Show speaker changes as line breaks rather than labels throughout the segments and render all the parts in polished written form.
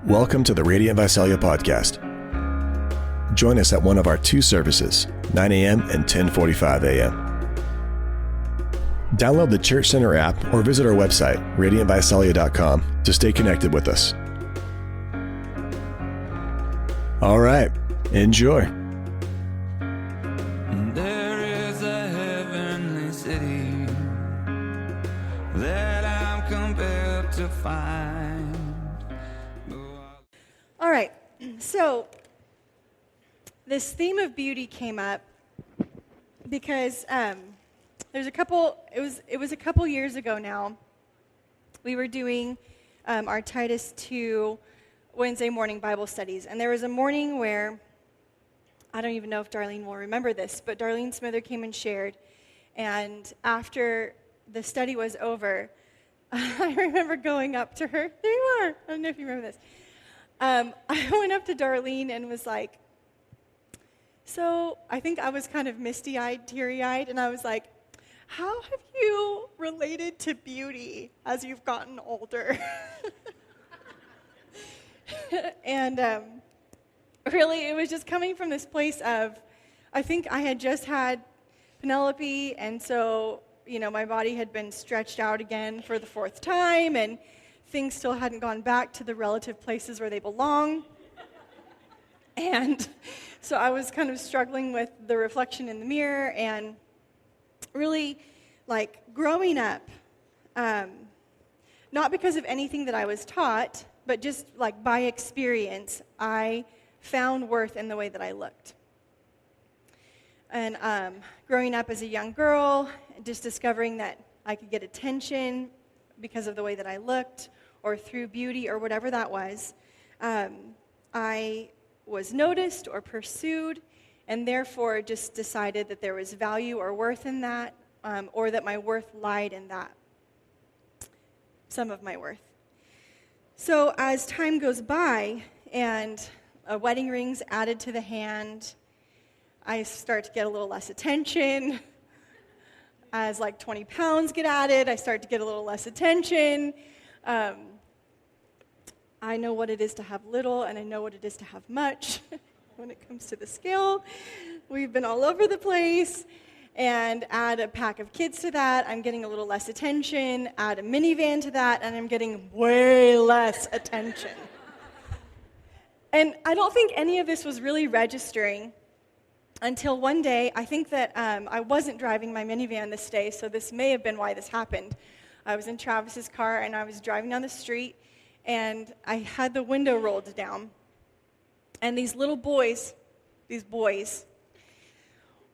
Welcome to the Radiant Visalia podcast. Join us at one of our two services, 9 a.m. and 10:45 a.m. Download the Church Center app or visit our website, radiantvisalia.com, to stay connected with us. All right, enjoy.
There is a heavenly city that I'm compelled to find.
All right, so this theme of beauty came up because it was a couple years ago now. We were doing our Titus 2 Wednesday morning Bible studies, and there was a morning where, I don't even know if Darlene will remember this, but Darlene Smither came and shared, and after the study was over, I remember going up to her. There you are. I don't know if you remember this. I went up to Darlene and was like, so I think I was kind of misty-eyed, teary-eyed, and I was like, how have you related to beauty as you've gotten older? And really, it was just coming from this place of, I think I had just had Penelope, and so, my body had been stretched out again for the fourth time, and things still hadn't gone back to the relative places where they belong. And so I was kind of struggling with the reflection in the mirror and really, growing up, not because of anything that I was taught, but just, by experience, I found worth in the way that I looked. And growing up as a young girl, just discovering that I could get attention because of the way that I looked, or through beauty, or whatever that was, I was noticed or pursued, and therefore just decided that there was value or worth in that, or that my worth lied in that, some of my worth. So as time goes by, and a wedding ring's added to the hand, I start to get a little less attention. As 20 pounds get added, I start to get a little less attention. I know what it is to have little, and I know what it is to have much when it comes to the scale. We've been all over the place, and add a pack of kids to that, I'm getting a little less attention. Add a minivan to that, and I'm getting way less attention. And I don't think any of this was really registering until one day. I think that I wasn't driving my minivan this day, so this may have been why this happened. I was in Travis's car, and I was driving down the street, and I had the window rolled down. And these boys,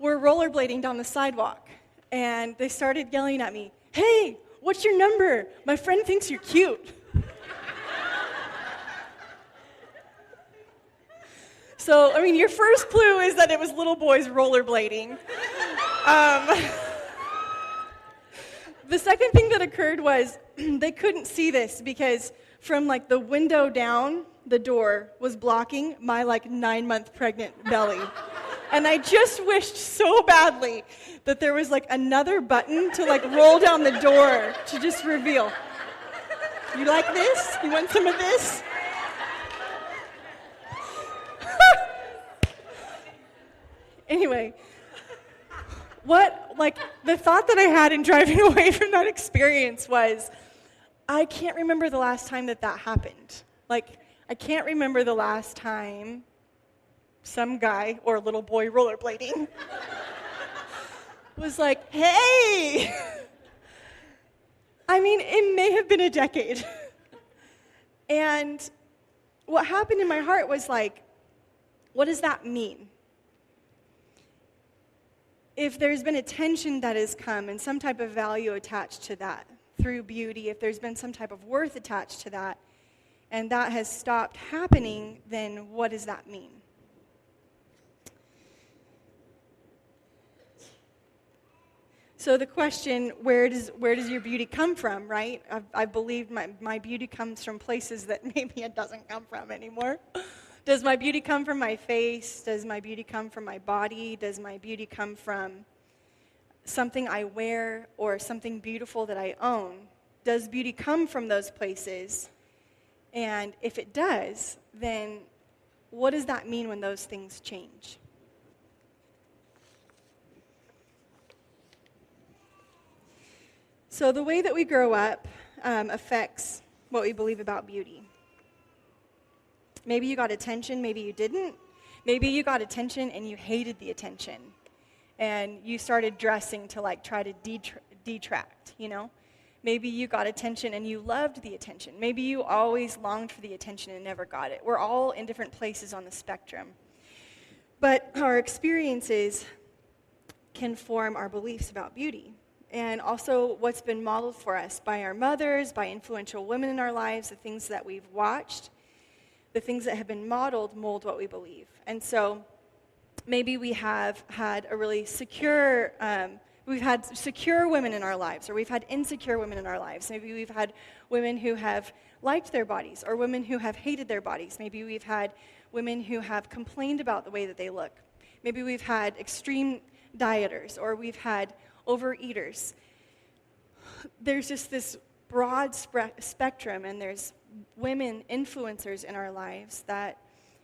were rollerblading down the sidewalk. And they started yelling at me, "Hey, what's your number? My friend thinks you're cute." So, your first clue is that it was little boys rollerblading. The second thing that occurred was they couldn't see this because from the window down, the door was blocking my 9-month pregnant belly. And I just wished so badly that there was another button to roll down the door to just reveal. You like this? You want some of this? Anyway, the thought that I had in driving away from that experience was, I can't remember the last time that happened. I can't remember the last time some guy or little boy rollerblading was like, "Hey!" It may have been a decade. And what happened in my heart was what does that mean? If there's been attention that has come and some type of value attached to that through beauty, if there's been some type of worth attached to that, and that has stopped happening, then what does that mean? So the question, where does your beauty come from, right? I believe my beauty comes from places that maybe it doesn't come from anymore. Does my beauty come from my face? Does my beauty come from my body? Does my beauty come from something I wear or something beautiful that I own? Does beauty come from those places? And if it does, then what does that mean when those things change? So the way that we grow up affects what we believe about beauty. Maybe you got attention, maybe you didn't. Maybe you got attention and you hated the attention. And you started dressing to like try to detract, you know? Maybe you got attention and you loved the attention. Maybe you always longed for the attention and never got it. We're all in different places on the spectrum. But our experiences can form our beliefs about beauty. And also what's been modeled for us by our mothers, by influential women in our lives, the things that we've watched, the things that have been modeled mold what we believe. And so maybe we have had a really secure, we've had secure women in our lives, or we've had insecure women in our lives. Maybe we've had women who have liked their bodies, or women who have hated their bodies. Maybe we've had women who have complained about the way that they look. Maybe we've had extreme dieters, or we've had overeaters. There's just this broad spectrum, and there's women influencers in our lives that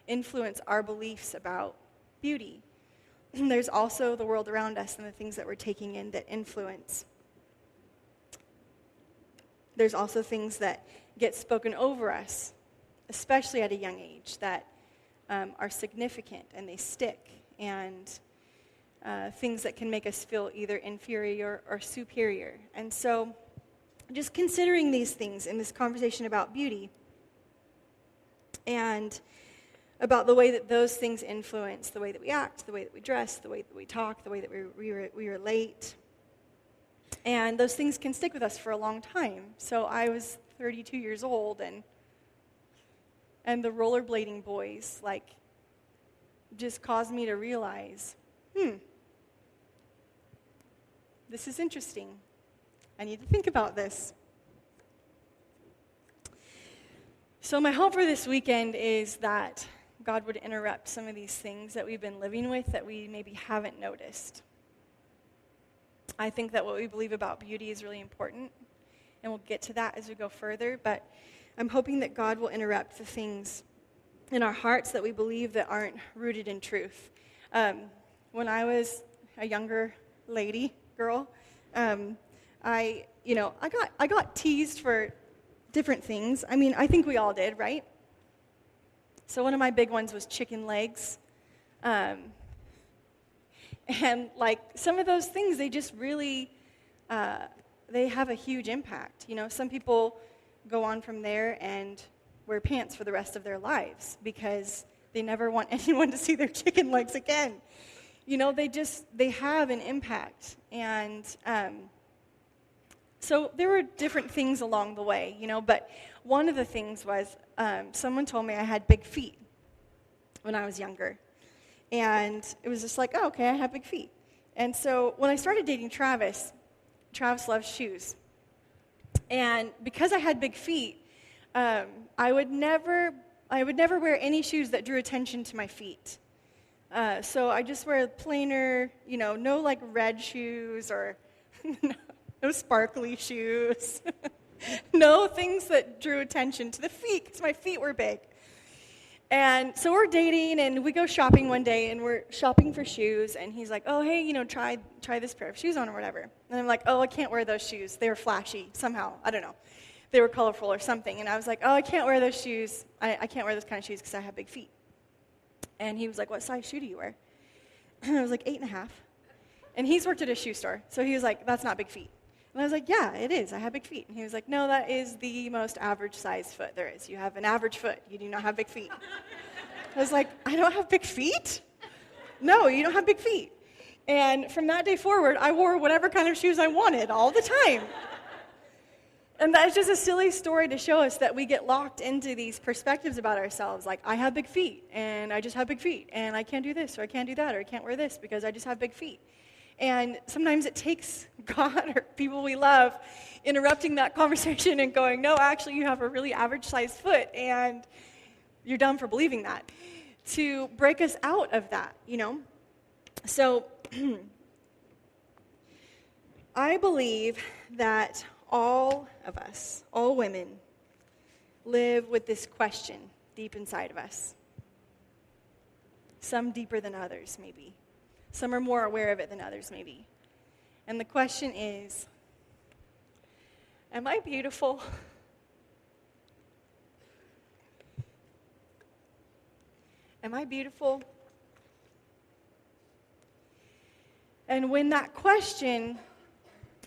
influence our beliefs about beauty. And there's also the world around us and the things that we're taking in that influence. There's also things that get spoken over us, especially at a young age, that are significant and they stick, and things that can make us feel either inferior or superior. And so just considering these things in this conversation about beauty and about the way that those things influence the way that we act, the way that we dress, the way that we talk, the way that we relate. And those things can stick with us for a long time. So I was 32 years old, and the rollerblading boys, like, just caused me to realize, this is interesting. I need to think about this. So my hope for this weekend is that God would interrupt some of these things that we've been living with that we maybe haven't noticed. I think that what we believe about beauty is really important, and we'll get to that as we go further, but I'm hoping that God will interrupt the things in our hearts that we believe that aren't rooted in truth. When I was a younger girl, I got teased for different things. I mean, I think we all did, right? So one of my big ones was chicken legs. And like some of those things, they just really, they have a huge impact. You know, some people go on from there and wear pants for the rest of their lives because they never want anyone to see their chicken legs again. You know, they have an impact. And so there were different things along the way, you know, but one of the things was someone told me I had big feet when I was younger. And it was just like, oh, okay, I have big feet. And so when I started dating Travis loves shoes. And because I had big feet, I would never wear any shoes that drew attention to my feet. So I just wear plainer, you know, no like red shoes or no sparkly shoes. No things that drew attention to the feet because my feet were big. And so we're dating and we go shopping one day and we're shopping for shoes and he's like, oh, hey, you know, try this pair of shoes on or whatever. And I'm like, oh, I can't wear those shoes. They were flashy somehow. I don't know. They were colorful or something. And I was like, oh, I can't wear those shoes. I can't wear those kind of shoes because I have big feet. And he was like, what size shoe do you wear? And I was like, 8.5. And he's worked at a shoe store. So he was like, that's not big feet. And I was like, yeah, it is. I have big feet. And he was like, no, that is the most average size foot there is. You have an average foot. You do not have big feet. I was like, I don't have big feet? No, you don't have big feet. And from that day forward, I wore whatever kind of shoes I wanted all the time. And that's just a silly story to show us that we get locked into these perspectives about ourselves. Like, I have big feet, and I just have big feet, and I can't do this, or I can't do that, or I can't wear this because I just have big feet. And sometimes it takes God or people we love interrupting that conversation and going, no, actually, you have a really average-sized foot, and you're dumb for believing that, to break us out of that, you know? So I believe that all of us, all women, live with this question deep inside of us. Some deeper than others, maybe. Some are more aware of it than others, maybe. And the question is, am I beautiful? Am I beautiful? And when that question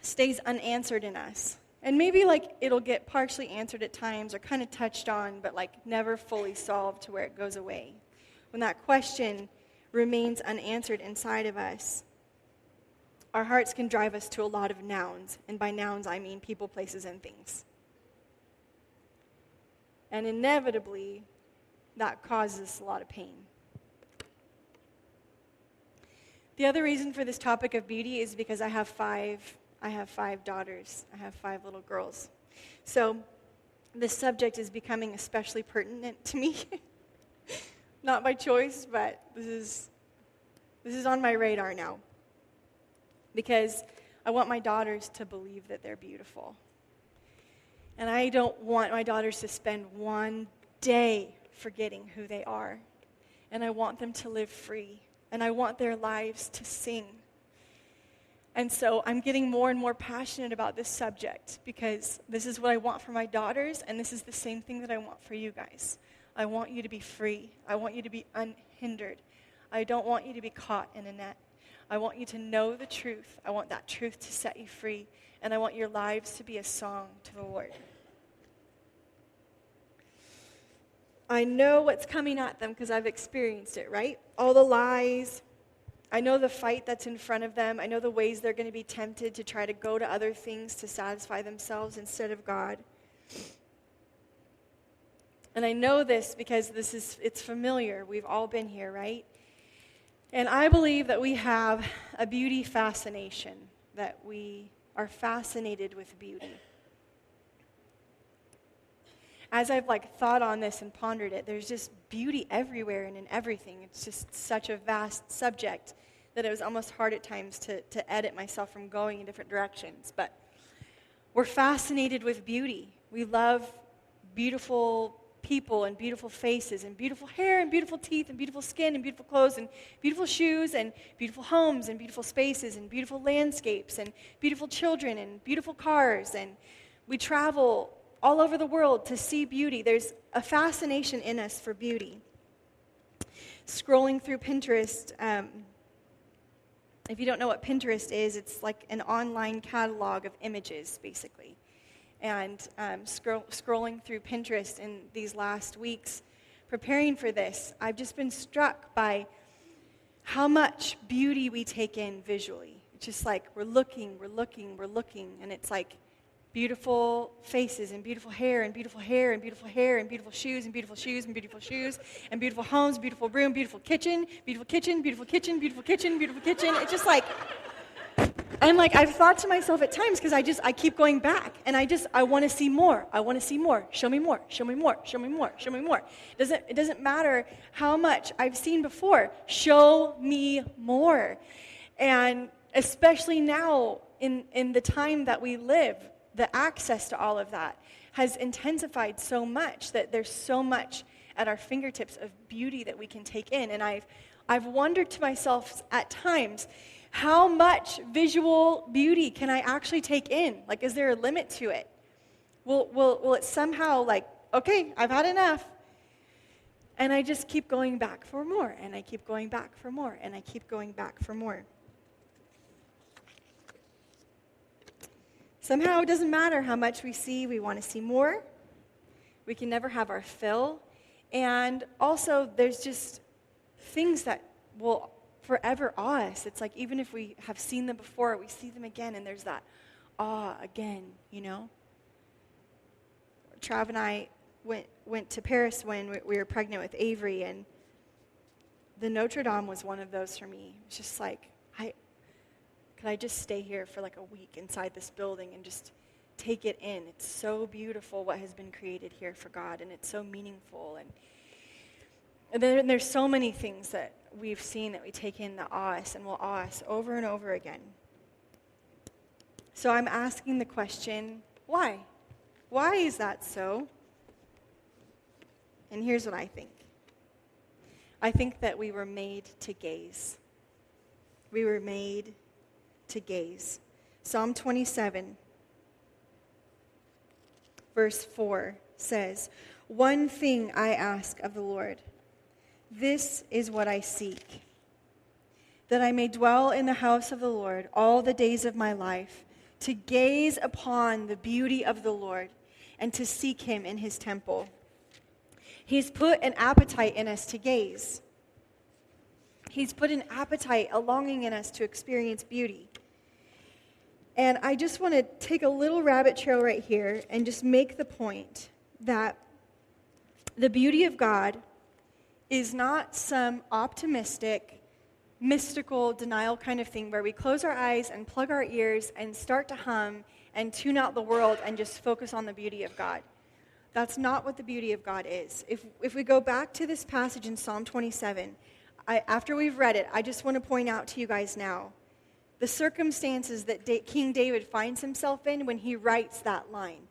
stays unanswered in us, and maybe like it'll get partially answered at times or kind of touched on, but like never fully solved to where it goes away. When that question remains unanswered inside of us, our hearts can drive us to a lot of nouns. And by nouns, I mean people, places, and things. And inevitably, that causes us a lot of pain. The other reason for this topic of beauty is because I have five daughters. I have 5 little girls. So this subject is becoming especially pertinent to me. Not by choice, but this is on my radar now. Because I want my daughters to believe that they're beautiful. And I don't want my daughters to spend one day forgetting who they are. And I want them to live free. And I want their lives to sing. And so I'm getting more and more passionate about this subject because this is what I want for my daughters, and this is the same thing that I want for you guys. I want you to be free. I want you to be unhindered. I don't want you to be caught in a net. I want you to know the truth. I want that truth to set you free, and I want your lives to be a song to the Lord. I know what's coming at them because I've experienced it, right? All the lies. I know the fight that's in front of them. I know the ways they're going to be tempted to try to go to other things to satisfy themselves instead of God. And I know this because it's familiar. We've all been here, right? And I believe that we have a beauty fascination, that we are fascinated with beauty. As I've thought on this and pondered it, there's just beauty everywhere and in everything. It's just such a vast subject that it was almost hard at times to edit myself from going in different directions. But we're fascinated with beauty. We love beautiful people and beautiful faces and beautiful hair and beautiful teeth and beautiful skin and beautiful clothes and beautiful shoes and beautiful homes and beautiful spaces and beautiful landscapes and beautiful children and beautiful cars. And we travel all over the world to see beauty. There's a fascination in us for beauty. Scrolling through Pinterest, if you don't know what Pinterest is, it's like an online catalog of images, basically. And scrolling through Pinterest in these last weeks, preparing for this, I've just been struck by how much beauty we take in visually. It's just like we're looking, and it's like beautiful faces and beautiful hair and beautiful hair and beautiful hair and beautiful shoes and beautiful shoes and beautiful shoes and beautiful homes, beautiful room, beautiful kitchen, beautiful kitchen, beautiful kitchen, beautiful kitchen, beautiful kitchen. It's just like, and I've thought to myself at times, because I keep going back, and I want to see more. I want to see more. Show me more. Show me more. Show me more. Show me more. It doesn't matter how much I've seen before. Show me more. And especially now in the time that we live, the access to all of that has intensified so much that there's so much at our fingertips of beauty that we can take in. And I've wondered to myself at times, how much visual beauty can I actually take in? Is there a limit to it? Will it somehow okay, I've had enough. And I just keep going back for more, and I keep going back for more, and I keep going back for more. Somehow it doesn't matter how much we see, we want to see more. We can never have our fill. And also, there's just things that will forever awe us. It's like even if we have seen them before, we see them again, and there's that awe again, you know? Trav and I went to Paris when we were pregnant with Avery, and the Notre Dame was one of those for me. It was just like, could I just stay here for a week inside this building and just take it in? It's so beautiful what has been created here for God, and it's so meaningful. And then there's so many things that we've seen that we take in that awe us and will awe us over and over again. So I'm asking the question, why? Why is that so? And here's what I think. I think that we were made to gaze. We were made to gaze. Psalm 27, verse 4 says, "One thing I ask of the Lord, this is what I seek, that I may dwell in the house of the Lord all the days of my life, to gaze upon the beauty of the Lord and to seek him in his temple." He's put an appetite in us to gaze. He's put an appetite, a longing in us to experience beauty. And I just want to take a little rabbit trail right here and just make the point that the beauty of God is not some optimistic, mystical denial kind of thing where we close our eyes and plug our ears and start to hum and tune out the world and just focus on the beauty of God. That's not what the beauty of God is. If we go back to this passage in Psalm 27, after we've read it, I just want to point out to you guys now the circumstances that King David finds himself in when he writes that line.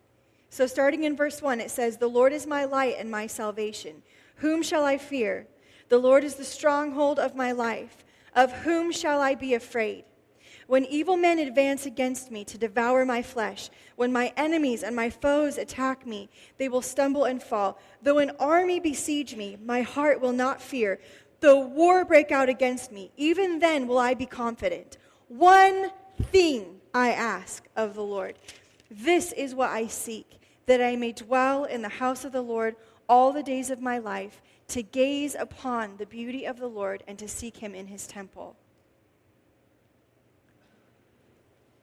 So starting in verse 1, it says, "The Lord is my light and my salvation. Whom shall I fear? The Lord is the stronghold of my life. Of whom shall I be afraid? When evil men advance against me to devour my flesh, when my enemies and my foes attack me, they will stumble and fall. Though an army besiege me, my heart will not fear. Though war break out against me, even then will I be confident. One thing I ask of the Lord. This is what I seek, that I may dwell in the house of the Lord all the days of my life, to gaze upon the beauty of the Lord and to seek him in his temple."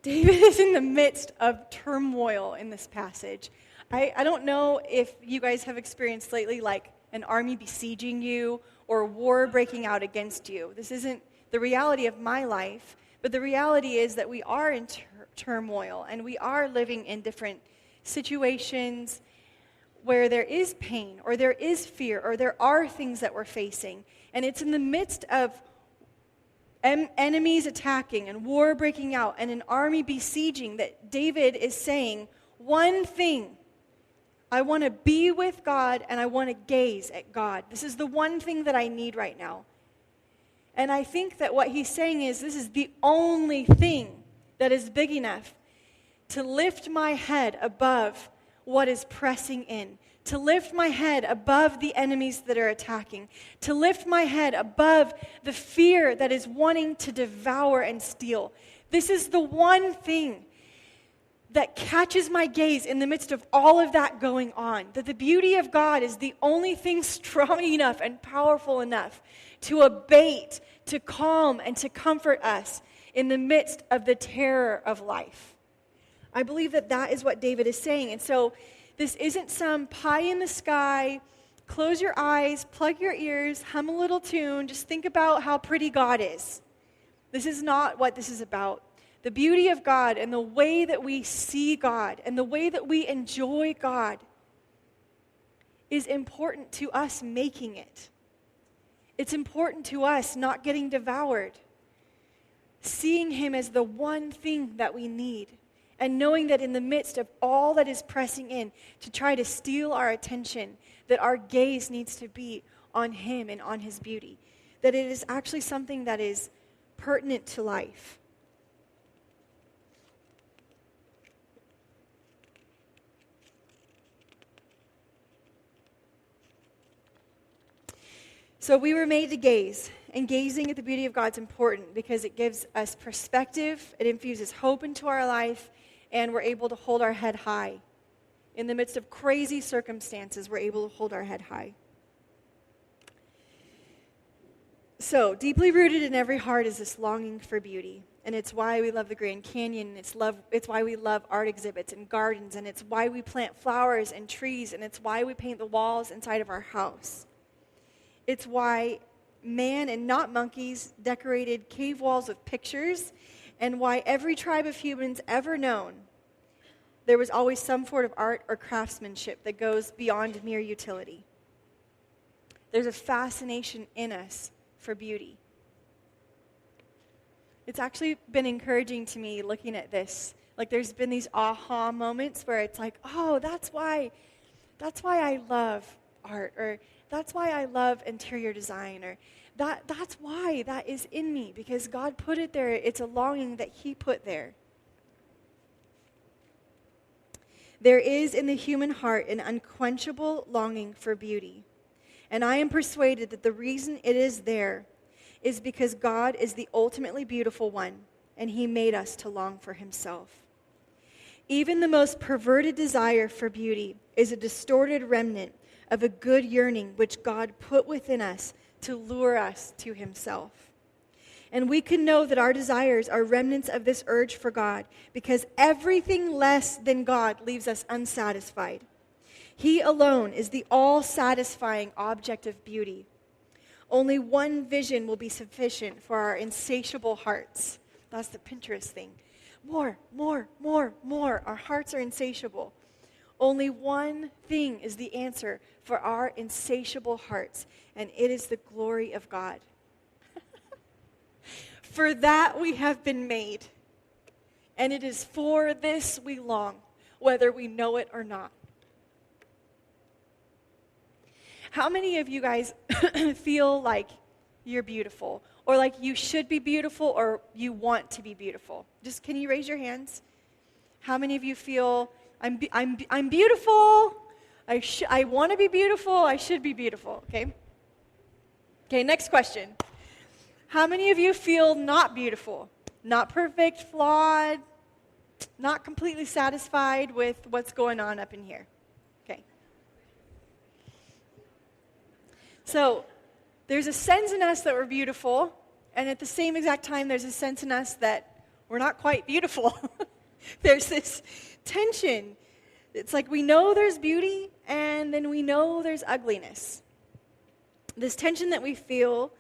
David is in the midst of turmoil in this passage. I don't know if you guys have experienced lately like an army besieging you or war breaking out against you. This isn't the reality of my life, but the reality is that we are in turmoil and we are living in different situations where there is pain or there is fear or there are things that we're facing. And it's in the midst of enemies attacking and war breaking out and an army besieging that David is saying, one thing, I want to be with God and I want to gaze at God. This is the one thing that I need right now. And I think that what he's saying is this is the only thing that is big enough to lift my head above what is pressing in, to lift my head above the enemies that are attacking, to lift my head above the fear that is wanting to devour and steal. This is the one thing that catches my gaze in the midst of all of that going on, that the beauty of God is the only thing strong enough and powerful enough to abate, to calm, and to comfort us in the midst of the terror of life. I believe that that is what David is saying. And so this isn't some pie in the sky, close your eyes, plug your ears, hum a little tune, just think about how pretty God is. This is not what this is about. The beauty of God and the way that we see God and the way that we enjoy God is important to us making it. It's important to us not getting devoured, seeing him as the one thing that we need, and knowing that in the midst of all that is pressing in to try to steal our attention, that our gaze needs to be on him and on his beauty, that it is actually something that is pertinent to life. So we were made to gaze, and gazing at the beauty of God is important because it gives us perspective, it infuses hope into our life, and we're able to hold our head high. In the midst of crazy circumstances, we're able to hold our head high. So, deeply rooted in every heart is this longing for beauty, and it's why we love the Grand Canyon, and it's why we love art exhibits and gardens, and it's why we plant flowers and trees, and it's why we paint the walls inside of our house. It's why man and not monkeys decorated cave walls with pictures, and why every tribe of humans ever known, there was always some sort of art or craftsmanship that goes beyond mere utility. There's a fascination in us for beauty. It's actually been encouraging to me looking at this. Like there's been these aha moments where it's like, oh, that's why I love art, or That's why I love interior design, or that's why that is in me, because God put it there. It's a longing that he put there. There is in the human heart an unquenchable longing for beauty. And I am persuaded that the reason it is there is because God is the ultimately beautiful one, and he made us to long for himself. Even the most perverted desire for beauty is a distorted remnant of a good yearning which God put within us to lure us to himself. And we can know that our desires are remnants of this urge for God, because everything less than God leaves us unsatisfied. He alone is the all-satisfying object of beauty. Only one vision will be sufficient for our insatiable hearts. That's the Pinterest thing. More, more, more, more. Our hearts are insatiable. Only one thing is the answer for our insatiable hearts, and it is the glory of God. For that we have been made, and it is for this we long, whether we know it or not. How many of you guys feel like you're beautiful, or like you should be beautiful, or you want to be beautiful? Just can you raise your hands? How many of you feel I'm beautiful? I want to be beautiful. I should be beautiful. Okay. Okay. Next question. How many of you feel not beautiful, not perfect, flawed, not completely satisfied with what's going on up in here? Okay. So there's a sense in us that we're beautiful, and at the same exact time, there's a sense in us that we're not quite beautiful. There's this tension. It's like we know there's beauty, and then we know there's ugliness. This tension that we feel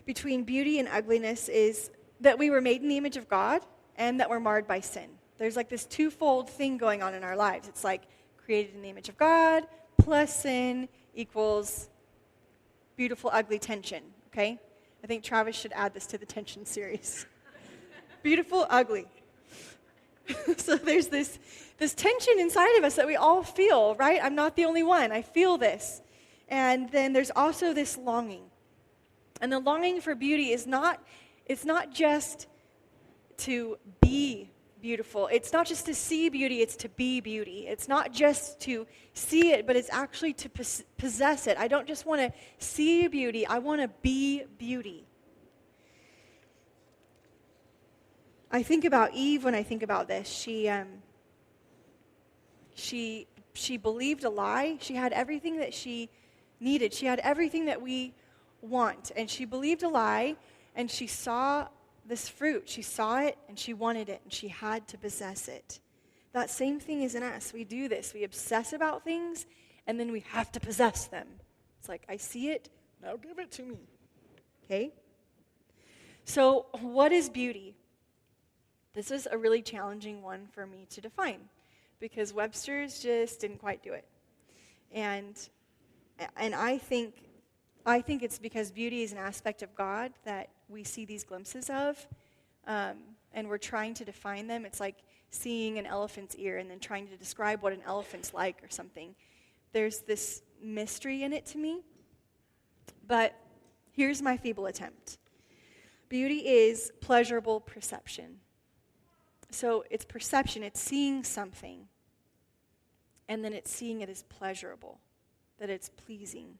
between beauty and ugliness is that we were made in the image of God and that we're marred by sin. There's like this twofold thing going on in our lives. It's like created in the image of God plus sin equals beautiful, ugly tension, okay? I think Travis should add this to the tension series. Beautiful, ugly. So there's this tension inside of us that we all feel, right? I'm not the only one. I feel this. And then there's also this longing. And the longing for beauty it's not just to be beautiful. It's not just to see beauty, it's to be beauty. It's not just to see it, but it's actually to possess it. I don't just want to see beauty, I want to be beauty. I think about Eve when I think about this. She believed a lie. She had everything that she needed. She had everything that we want. And she believed a lie, and she saw this fruit. She saw it, and she wanted it, and she had to possess it. That same thing is in us. We do this. We obsess about things, and then we have to possess them. It's like, I see it, now give it to me. Okay? So, what is beauty? This is a really challenging one for me to define, because Webster's just didn't quite do it. And I think it's because beauty is an aspect of God that we see these glimpses of, and we're trying to define them. It's like seeing an elephant's ear and then trying to describe what an elephant's like or something. There's this mystery in it to me, but here's my feeble attempt. Beauty is pleasurable perception. So it's perception, it's seeing something, and then it's seeing it as pleasurable, that it's pleasing,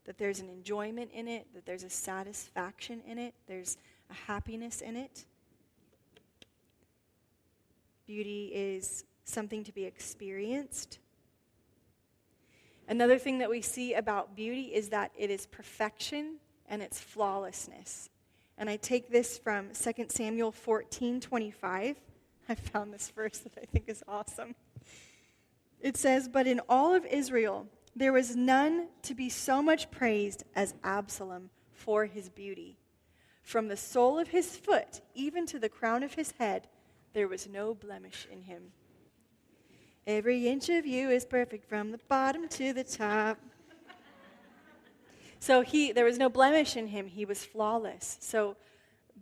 that there's an enjoyment in it, that there's a satisfaction in it, there's a happiness in it. Beauty is something to be experienced. Another thing that we see about beauty is that it is perfection and it's flawlessness. And I take this from 2 Samuel 14:25. I found this verse that I think is awesome. It says, "But in all of Israel, there was none to be so much praised as Absalom for his beauty. From the sole of his foot, even to the crown of his head, there was no blemish in him. Every inch of you is perfect from the bottom to the top." So there was no blemish in him. He was flawless. So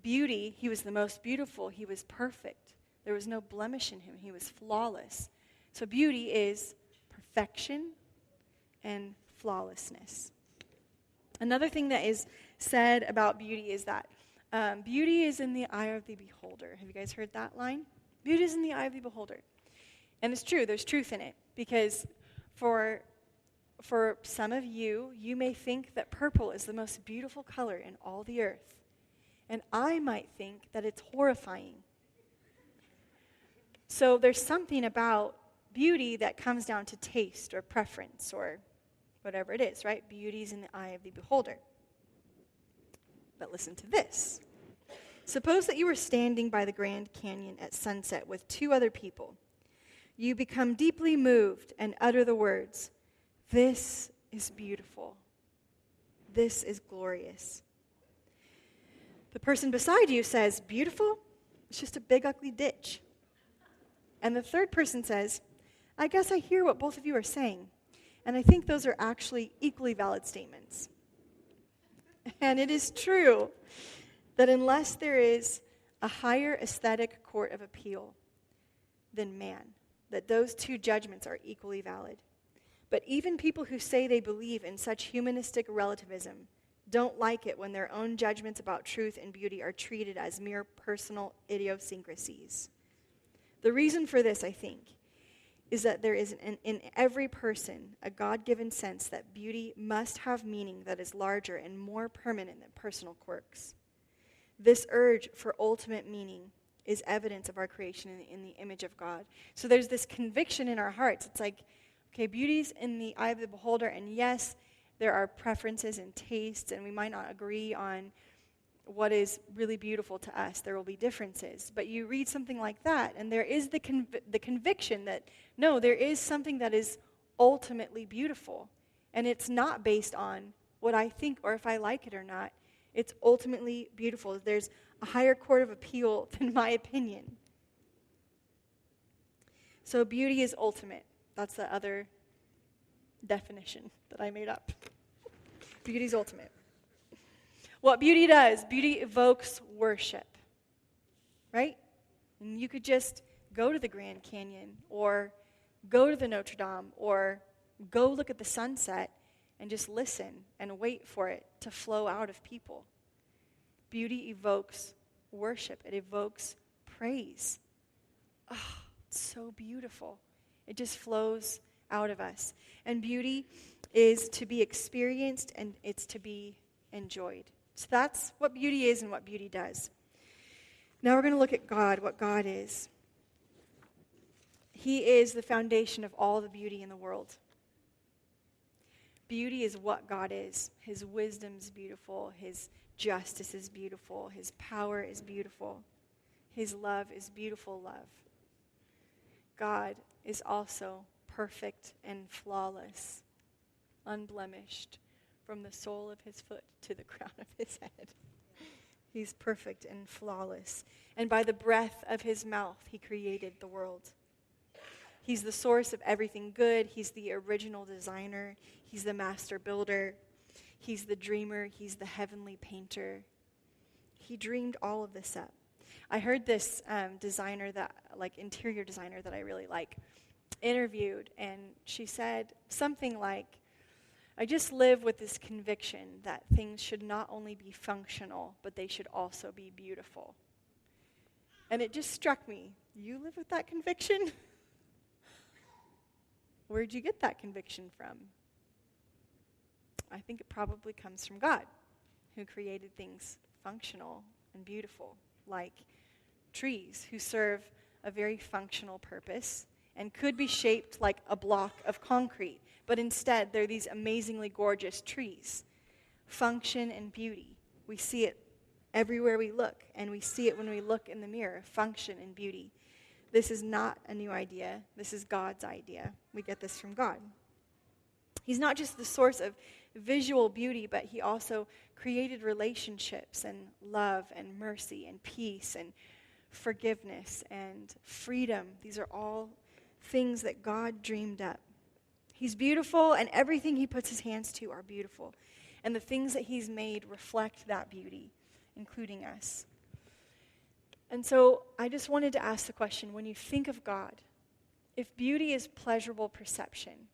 beauty, he was the most beautiful. He was perfect. There was no blemish in him. He was flawless. So beauty is perfection and flawlessness. Another thing that is said about beauty is that beauty is in the eye of the beholder. Have you guys heard that line? Beauty is in the eye of the beholder. And it's true. There's truth in it. Because for some of you, you may think that purple is the most beautiful color in all the earth. And I might think that it's horrifying. So there's something about beauty that comes down to taste or preference or whatever it is, right? Beauty's in the eye of the beholder. But listen to this. Suppose that you were standing by the Grand Canyon at sunset with two other people. You become deeply moved and utter the words, "This is beautiful. This is glorious." The person beside you says, "Beautiful? It's just a big ugly ditch." And the third person says, "I guess I hear what both of you are saying, and I think those are actually equally valid statements." And it is true that unless there is a higher aesthetic court of appeal than man, that those two judgments are equally valid. But even people who say they believe in such humanistic relativism don't like it when their own judgments about truth and beauty are treated as mere personal idiosyncrasies. The reason for this, I think, is that there is in every person a God-given sense that beauty must have meaning that is larger and more permanent than personal quirks. This urge for ultimate meaning is evidence of our creation in the image of God. So there's this conviction in our hearts. It's like, okay, beauty's in the eye of the beholder, and yes, there are preferences and tastes, and we might not agree on what is really beautiful to us. There will be differences. But you read something like that, and there is the conviction that, no, there is something that is ultimately beautiful. And it's not based on what I think or if I like it or not. It's ultimately beautiful. There's a higher court of appeal than my opinion. So beauty is ultimate. That's the other definition that I made up. Beauty is ultimate. What beauty does, beauty evokes worship, right? And you could just go to the Grand Canyon or go to the Notre Dame or go look at the sunset and just listen and wait for it to flow out of people. Beauty evokes worship. It evokes praise. Oh, it's so beautiful. It just flows out of us. And beauty is to be experienced and it's to be enjoyed. So that's what beauty is and what beauty does. Now we're going to look at God, what God is. He is the foundation of all the beauty in the world. Beauty is what God is. His wisdom is beautiful. His justice is beautiful. His power is beautiful. His love is beautiful love. God is also perfect and flawless, unblemished, from the sole of his foot to the crown of his head. He's perfect and flawless. And by the breath of his mouth, he created the world. He's the source of everything good. He's the original designer. He's the master builder. He's the dreamer. He's the heavenly painter. He dreamed all of this up. I heard this interior designer that I really like, interviewed, and she said something like, I just live with this conviction that things should not only be functional, but they should also be beautiful. And it just struck me. You live with that conviction? Where'd you get that conviction from? I think it probably comes from God, who created things functional and beautiful, like trees, who serve a very functional purpose and could be shaped like a block of concrete. But instead, they're these amazingly gorgeous trees. Function and beauty. We see it everywhere we look, and we see it when we look in the mirror. Function and beauty. This is not a new idea. This is God's idea. We get this from God. He's not just the source of visual beauty, but he also created relationships and love and mercy and peace and forgiveness and freedom. These are all things that God dreamed up. He's beautiful, and everything he puts his hands to are beautiful. And the things that he's made reflect that beauty, including us. And so I just wanted to ask the question, when you think of God, if beauty is pleasurable perception,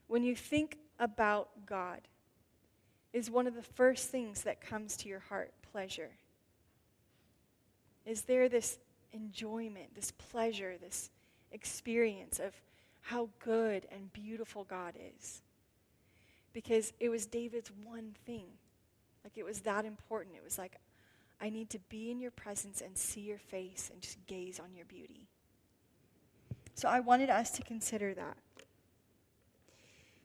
when you think about God, is one of the first things that comes to your heart, pleasure? Is there this enjoyment, this pleasure, this experience of how good and beautiful God is? Because it was David's one thing. Like, it was that important. It was like, I need to be in your presence and see your face and just gaze on your beauty. So I wanted us to consider that.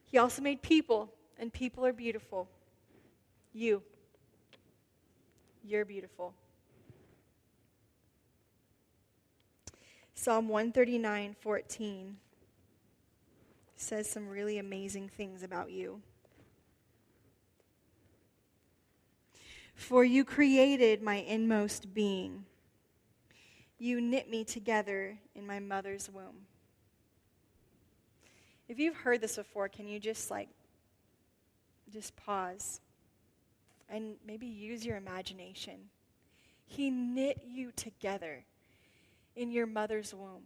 He also made people, and people are beautiful. You're beautiful. Psalm 139:14 says some really amazing things about you. For you created my inmost being. You knit me together in my mother's womb. If you've heard this before, can you just pause and maybe use your imagination? He knit you together in your mother's womb.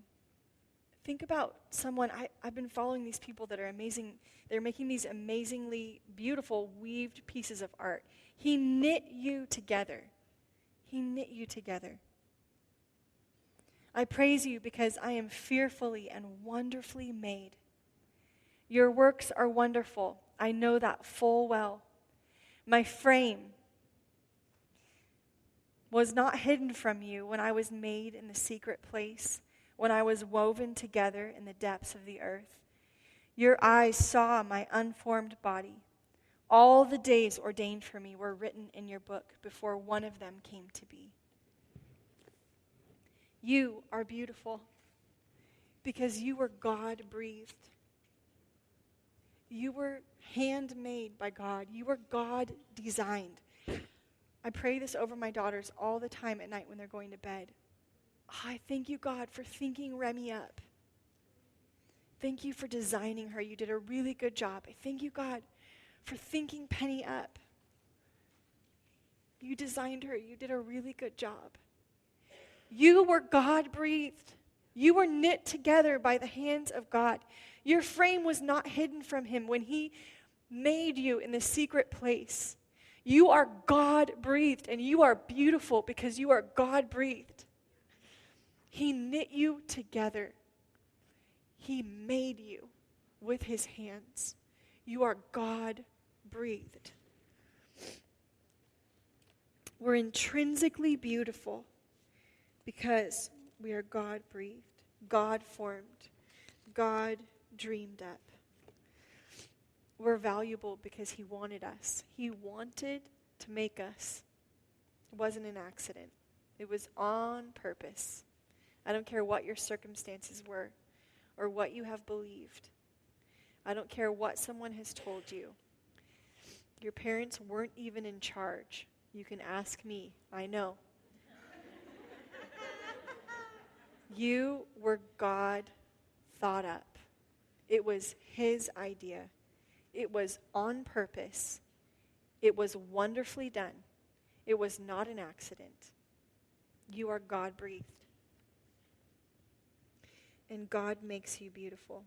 Think about someone, I've been following these people that are amazing. They're making these amazingly beautiful weaved pieces of art. He knit you together. He knit you together. I praise you because I am fearfully and wonderfully made. Your works are wonderful. I know that full well. My frame was not hidden from you when I was made in the secret place, when I was woven together in the depths of the earth. Your eyes saw my unformed body. All the days ordained for me were written in your book before one of them came to be. You are beautiful because you were God-breathed. You were handmade by God. You were God-designed. I pray this over my daughters all the time at night when they're going to bed. I thank you, God, for thinking Remy up. Thank you for designing her. You did a really good job. I thank you, God, for thinking Penny up. You designed her. You did a really good job. You were God-breathed. You were knit together by the hands of God. Your frame was not hidden from him when he made you in the secret place. You are God-breathed, and you are beautiful because you are God-breathed. He knit you together. He made you with his hands. You are God-breathed. We're intrinsically beautiful because we are God-breathed, God-formed, God-dreamed up. We're valuable because he wanted us. He wanted to make us. It wasn't an accident. It was on purpose. I don't care what your circumstances were or what you have believed. I don't care what someone has told you. Your parents weren't even in charge. You can ask me. I know. You were God thought up. It was his idea. It was on purpose. It was wonderfully done. It was not an accident. You are God-breathed. And God makes you beautiful.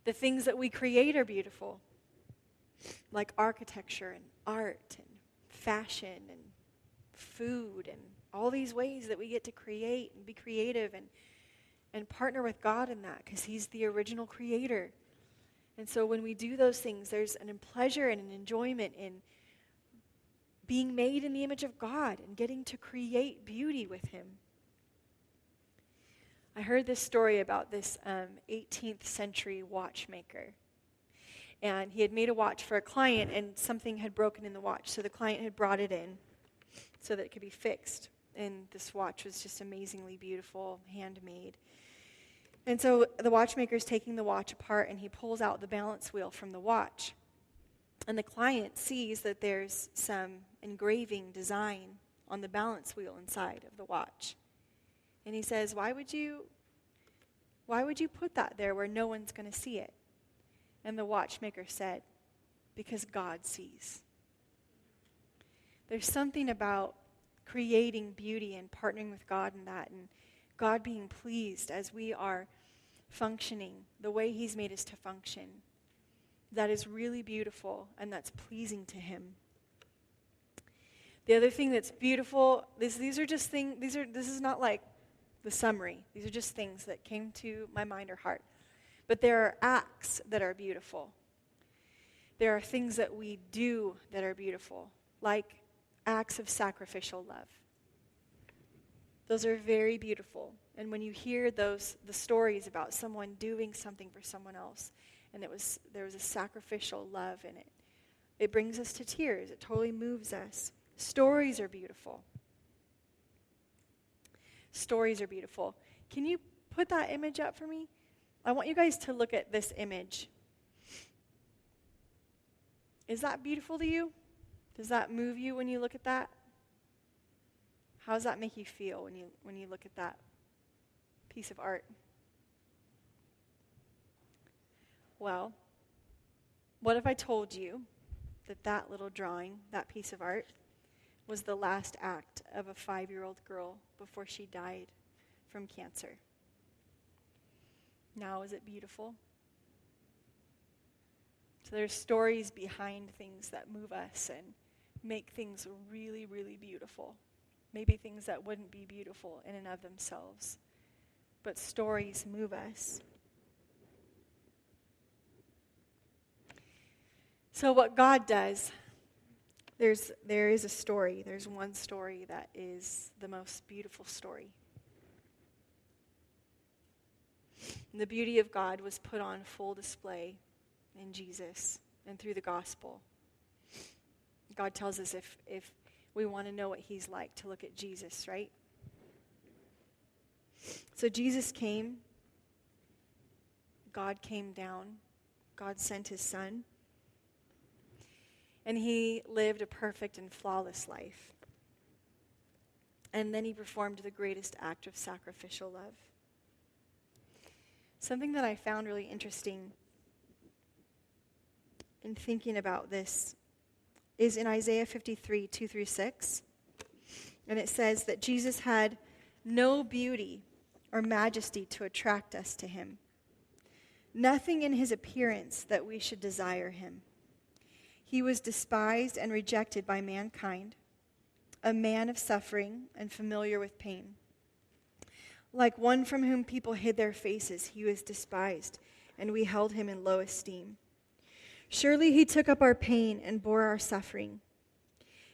The things that we create are beautiful, like architecture and art and fashion and food and all these ways that we get to create and be creative and partner with God in that because he's the original creator. And so when we do those things, there's a pleasure and an enjoyment in being made in the image of God and getting to create beauty with him. I heard this story about this 18th century watchmaker. And he had made a watch for a client, and something had broken in the watch. So the client had brought it in so that it could be fixed. And this watch was just amazingly beautiful, handmade. And so the watchmaker's taking the watch apart, and he pulls out the balance wheel from the watch. And the client sees that there's some engraving design on the balance wheel inside of the watch. And he says, why would you put that there where no one's going to see it? And the watchmaker said, because God sees. There's something about creating beauty and partnering with God in that, and God being pleased as we are functioning the way he's made us to function. that is really beautiful and that's pleasing to him. The other thing that's beautiful, these are just things, this is not like the summary. These are just things that came to my mind or heart. But there are acts that are beautiful. There are things that we do that are beautiful, like acts of sacrificial love. Those are very beautiful. And when you hear the stories about someone doing something for someone else, and there was a sacrificial love in it, it brings us to tears. It totally moves us. Stories are beautiful. Stories are beautiful. Can you put that image up for me? I want you guys to look at this image. Is that beautiful to you? Does that move you when you look at that? How does that make you feel when you look at that piece of art? Well, what if I told you that little drawing, that piece of art, was the last act of a 5-year-old girl before she died from cancer? Now, is it beautiful? So there's stories behind things that move us and make things really, really beautiful. Maybe things that wouldn't be beautiful in and of themselves. But stories move us. So what God does, there is a story. There's one story that is the most beautiful story. And the beauty of God was put on full display in Jesus and through the gospel. God tells us if we want to know what he's like, to look at Jesus, right? So Jesus came. God came down. God sent his son. And he lived a perfect and flawless life. And then he performed the greatest act of sacrificial love. Something that I found really interesting in thinking about this is in Isaiah 53, 2-6. And it says that Jesus had no beauty or majesty to attract us to him. Nothing in his appearance that we should desire him. He was despised and rejected by mankind, a man of suffering and familiar with pain. Like one from whom people hid their faces, he was despised, and we held him in low esteem. Surely he took up our pain and bore our suffering.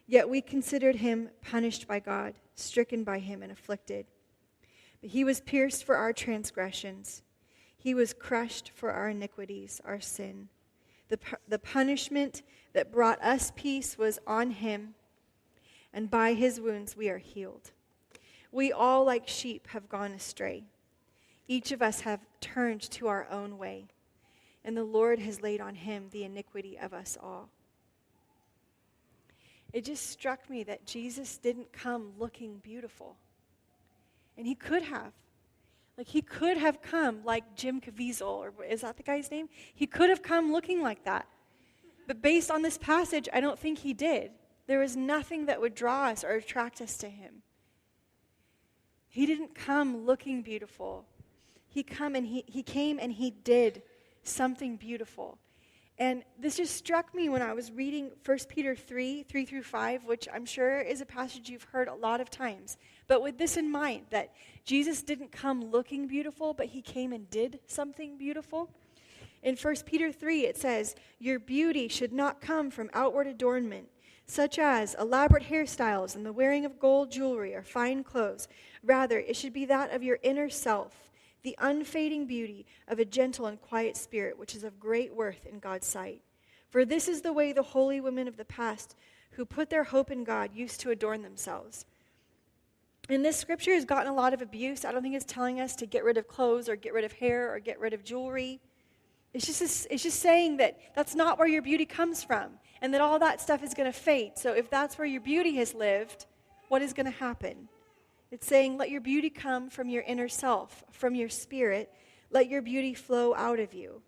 Yet we considered him punished by God, stricken by him and afflicted. But he was pierced for our transgressions. He was crushed for our iniquities, our sin. The punishment that brought us peace was on him, and by his wounds we are healed. We all like sheep have gone astray. Each of us have turned to our own way, and the Lord has laid on him the iniquity of us all. It just struck me that Jesus didn't come looking beautiful. And he could have. Like, he could have come like Jim Caviezel, or is that the guy's name? He could have come looking like that. But based on this passage, I don't think he did. There was nothing that would draw us or attract us to him. He didn't come looking beautiful. He came and he did something beautiful. And this just struck me when I was reading 1 Peter 3:3-5, which I'm sure is a passage you've heard a lot of times. But with this in mind, that Jesus didn't come looking beautiful, but he came and did something beautiful. In 1 Peter 3, it says, "Your beauty should not come from outward adornment, such as elaborate hairstyles and the wearing of gold jewelry or fine clothes. Rather, it should be that of your inner self, the unfading beauty of a gentle and quiet spirit, which is of great worth in God's sight. For this is the way the holy women of the past who put their hope in God used to adorn themselves." And this scripture has gotten a lot of abuse. I don't think it's telling us to get rid of clothes or get rid of hair or get rid of jewelry. It's just saying that that's not where your beauty comes from, and that all that stuff is going to fade. So if that's where your beauty has lived, what is going to happen? It's saying, let your beauty come from your inner self, from your spirit. Let your beauty flow out of you.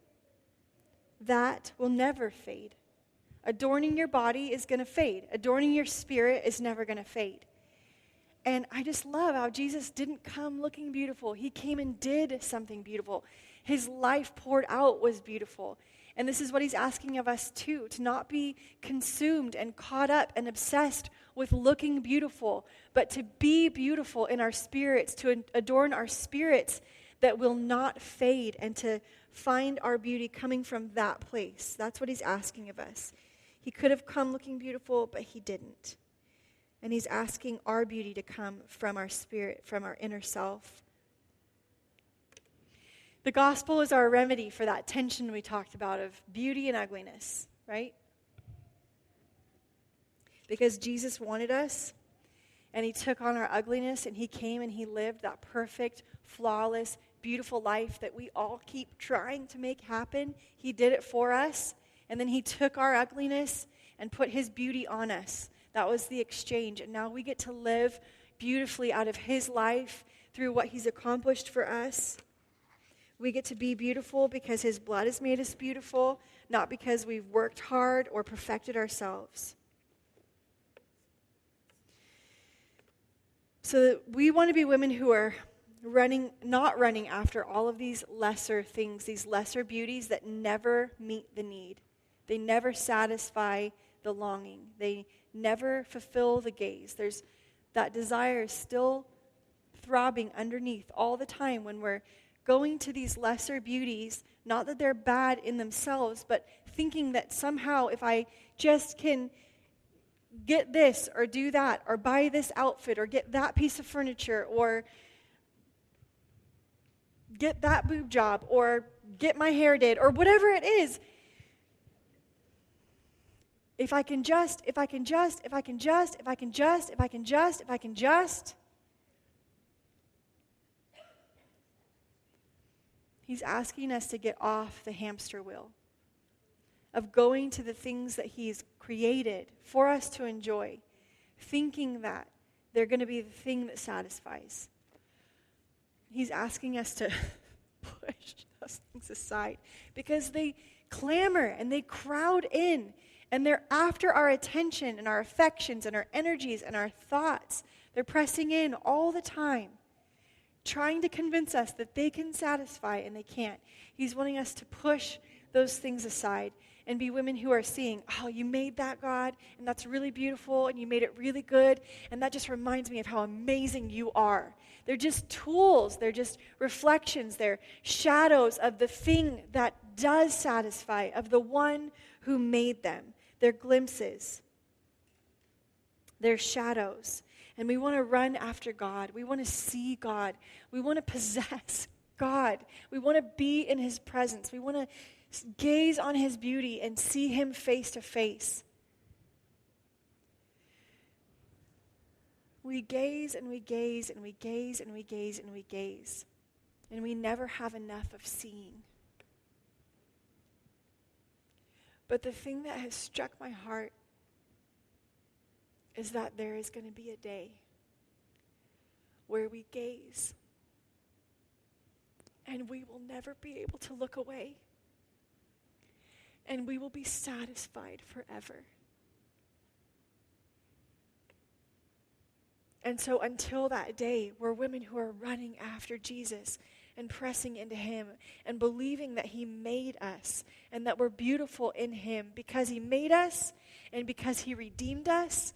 That will never fade. Adorning your body is going to fade. Adorning your spirit is never going to fade. And I just love how Jesus didn't come looking beautiful. He came and did something beautiful. His life poured out was beautiful. And this is what he's asking of us too, to not be consumed and caught up and obsessed with looking beautiful, but to be beautiful in our spirits, to adorn our spirits that will not fade, and to find our beauty coming from that place. That's what he's asking of us. He could have come looking beautiful, but he didn't. And he's asking our beauty to come from our spirit, from our inner self. The gospel is our remedy for that tension we talked about of beauty and ugliness, right? Because Jesus wanted us, and he took on our ugliness, and he came and he lived that perfect, flawless, beautiful life that we all keep trying to make happen. He did it for us, and then he took our ugliness and put his beauty on us. That was the exchange, and now we get to live beautifully out of his life through what he's accomplished for us. We get to be beautiful because his blood has made us beautiful, not because we've worked hard or perfected ourselves. So we want to be women who are not running after all of these lesser things, these lesser beauties that never meet the need. They never satisfy the longing. They never fulfill the gaze. There's that desire is still throbbing underneath all the time when we're going to these lesser beauties, not that they're bad in themselves, but thinking that somehow if I just can get this or do that or buy this outfit or get that piece of furniture or get that boob job or get my hair did or whatever it is, if I can just, he's asking us to get off the hamster wheel of going to the things that he's created for us to enjoy, thinking that they're going to be the thing that satisfies. He's asking us to push those things aside because they clamor and they crowd in, and they're after our attention and our affections and our energies and our thoughts. They're pressing in all the time, trying to convince us that they can satisfy, and they can't. He's wanting us to push those things aside and be women who are seeing, oh, you made that, God, and that's really beautiful, and you made it really good, and that just reminds me of how amazing you are. They're just tools. They're just reflections. They're shadows of the thing that does satisfy, of the one who made them. They're glimpses. They're shadows. And we want to run after God. We want to see God. We want to possess God. We want to be in his presence. We want to gaze on his beauty and see him face to face. We gaze and we gaze and we gaze and we gaze and we gaze. And we never have enough of seeing. But the thing that has struck my heart is that there is going to be a day where we gaze and we will never be able to look away, and we will be satisfied forever. And so until that day, we're women who are running after Jesus and pressing into him and believing that he made us and that we're beautiful in him because he made us and because he redeemed us.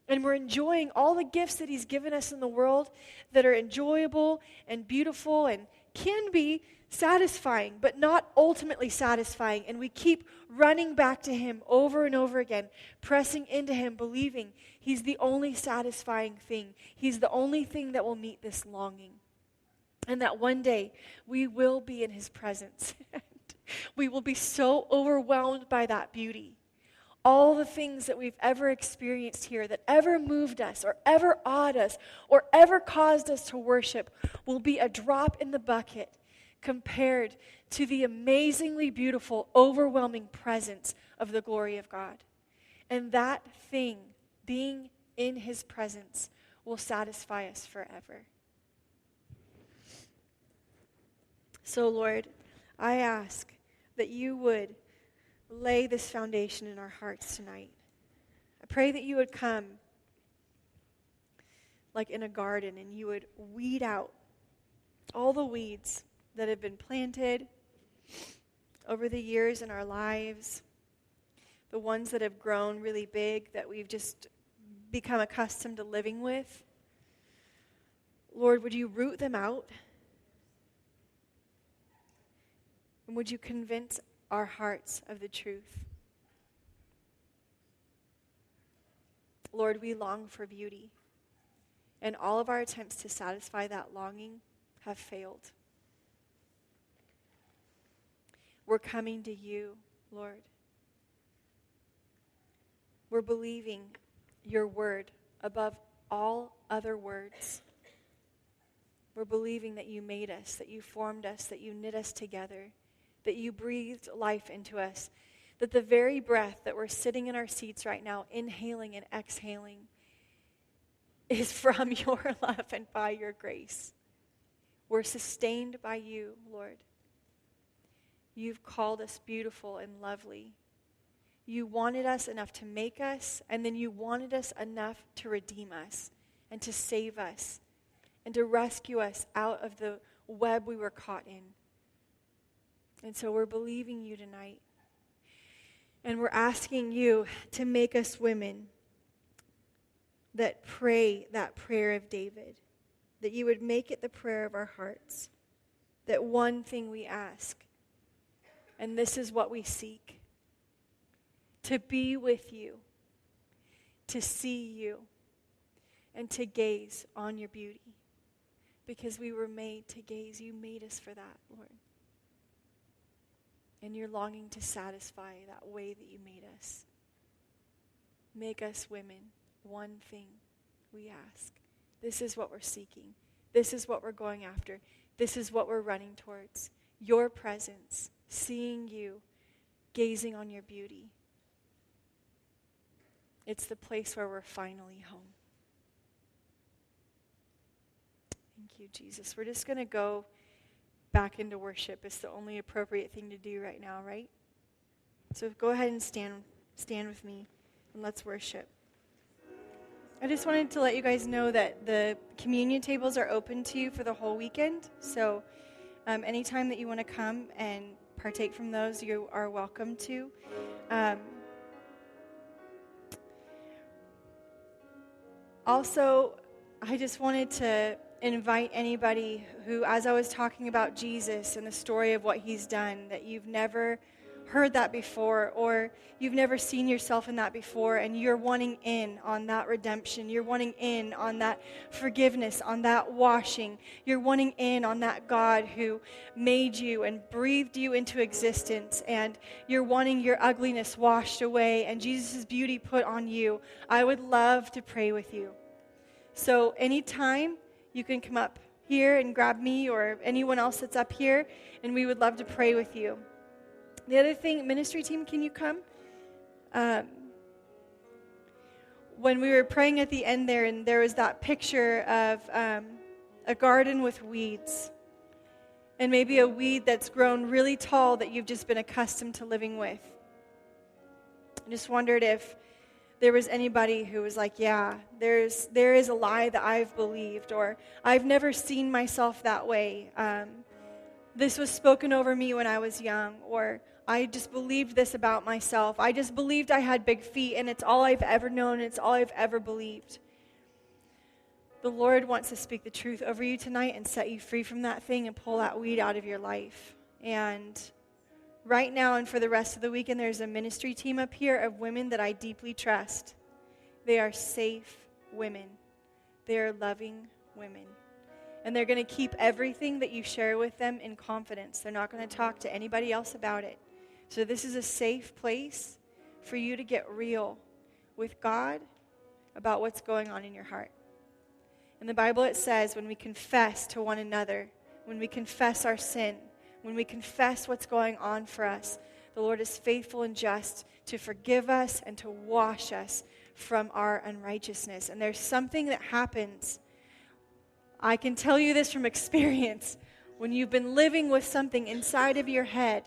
And we're enjoying all the gifts that he's given us in the world that are enjoyable and beautiful and can be satisfying, but not ultimately satisfying. And we keep running back to him over and over again, pressing into him, believing he's the only satisfying thing. He's the only thing that will meet this longing. And that one day we will be in his presence. We will be so overwhelmed by that beauty. All the things that we've ever experienced here, that ever moved us or ever awed us or ever caused us to worship, will be a drop in the bucket compared to the amazingly beautiful, overwhelming presence of the glory of God. And that thing, being in his presence, will satisfy us forever. So, Lord, I ask that you would lay this foundation in our hearts tonight. I pray that you would come like in a garden and you would weed out all the weeds that have been planted, over the years in our lives, the ones that have grown really big that we've just become accustomed to living with. Lord, would you root them out? And would you convince our hearts of the truth? Lord, we long for beauty, and all of our attempts to satisfy that longing have failed. We're coming to you, Lord. We're believing your word above all other words. We're believing that you made us, that you formed us, that you knit us together, that you breathed life into us, that the very breath that we're sitting in our seats right now, inhaling and exhaling, is from your love and by your grace. We're sustained by you, Lord. You've called us beautiful and lovely. You wanted us enough to make us, and then you wanted us enough to redeem us and to save us and to rescue us out of the web we were caught in. And so we're believing you tonight. And we're asking you to make us women that pray that prayer of David, that you would make it the prayer of our hearts, that one thing we ask, and this is what we seek, to be with you, to see you, and to gaze on your beauty. Because we were made to gaze. You made us for that, Lord. And you're longing to satisfy that way that you made us. Make us women. One thing we ask. This is what we're seeking. This is what we're going after. This is what we're running towards. Your presence, seeing you, gazing on your beauty. It's the place where we're finally home. Thank you, Jesus. We're just going to go back into worship. It's the only appropriate thing to do right now, right? So go ahead and stand with me, and let's worship. I just wanted to let you guys know that the communion tables are open to you for the whole weekend. So anytime that you want to come and partake from those, you are welcome to. Also, I just wanted to invite anybody who, as I was talking about Jesus and the story of what he's done, that you've never heard that before, or you've never seen yourself in that before, and you're wanting in on that redemption, you're wanting in on that forgiveness, on that washing, you're wanting in on that God who made you and breathed you into existence, and you're wanting your ugliness washed away and Jesus' beauty put on you. I would love to pray with you. So anytime, you can come up here and grab me or anyone else that's up here, and we would love to pray with you. The other thing, ministry team, can you come? When we were praying at the end there, and there was that picture of a garden with weeds, and maybe a weed that's grown really tall that you've just been accustomed to living with. I just wondered if there was anybody who was like, yeah, there is a lie that I've believed, or I've never seen myself that way. This was spoken over me when I was young, or I just believed this about myself. I just believed I had big feet, and it's all I've ever known, it's all I've ever believed. The Lord wants to speak the truth over you tonight and set you free from that thing and pull that weed out of your life. And right now and for the rest of the weekend, there's a ministry team up here of women that I deeply trust. They are safe women. They are loving women. And they're going to keep everything that you share with them in confidence. They're not going to talk to anybody else about it. So this is a safe place for you to get real with God about what's going on in your heart. In the Bible it says when we confess to one another, when we confess our sin, when we confess what's going on for us, the Lord is faithful and just to forgive us and to wash us from our unrighteousness. And there's something that happens. I can tell you this from experience. When you've been living with something inside of your head,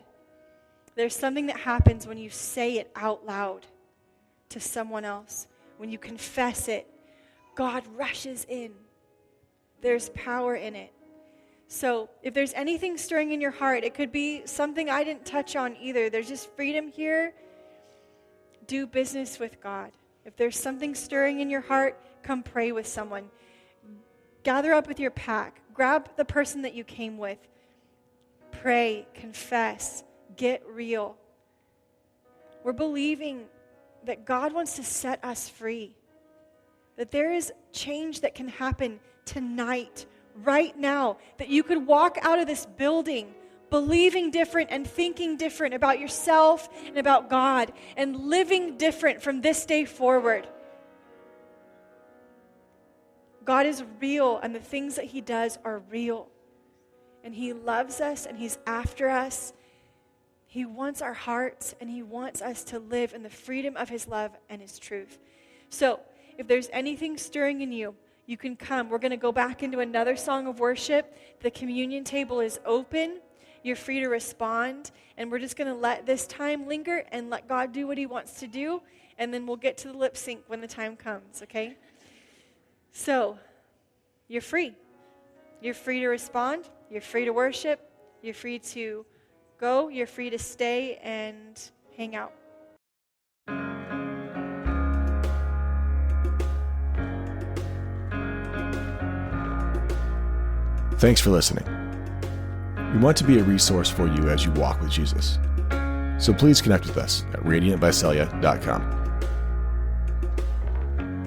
there's something that happens when you say it out loud to someone else. When you confess it, God rushes in. There's power in it. So if there's anything stirring in your heart, it could be something I didn't touch on either. There's just freedom here. Do business with God. If there's something stirring in your heart, come pray with someone. Gather up with your pack. Grab the person that you came with. Pray, confess, get real. We're believing that God wants to set us free. That there is change that can happen tonight, right now. That you could walk out of this building believing different and thinking different about yourself and about God and living different from this day forward. God is real, and the things that he does are real. And he loves us, and he's after us. He wants our hearts, and he wants us to live in the freedom of his love and his truth. So, if there's anything stirring in you, you can come. We're going to go back into another song of worship. The communion table is open. You're free to respond. And we're just going to let this time linger and let God do what he wants to do. And then we'll get to the lip sync when the time comes, okay? So, you're free. You're free to respond. You're free to worship. You're free to go. You're free to stay and hang out.
Thanks for listening. We want to be a resource for you as you walk with Jesus. So please connect with us at radiantvisalia.com.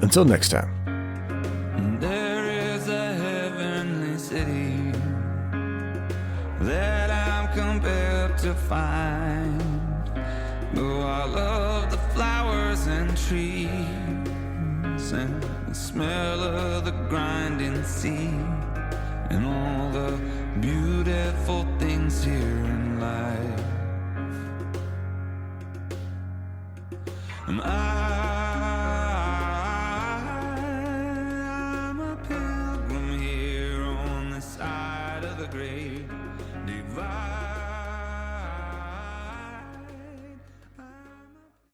Until next time.
There is a heavenly city that I'm compelled to find. Oh, I love the flowers and trees and the smell of the grinding sea and all the beautiful things here in life. And I'm a pilgrim here on the side of the great divide.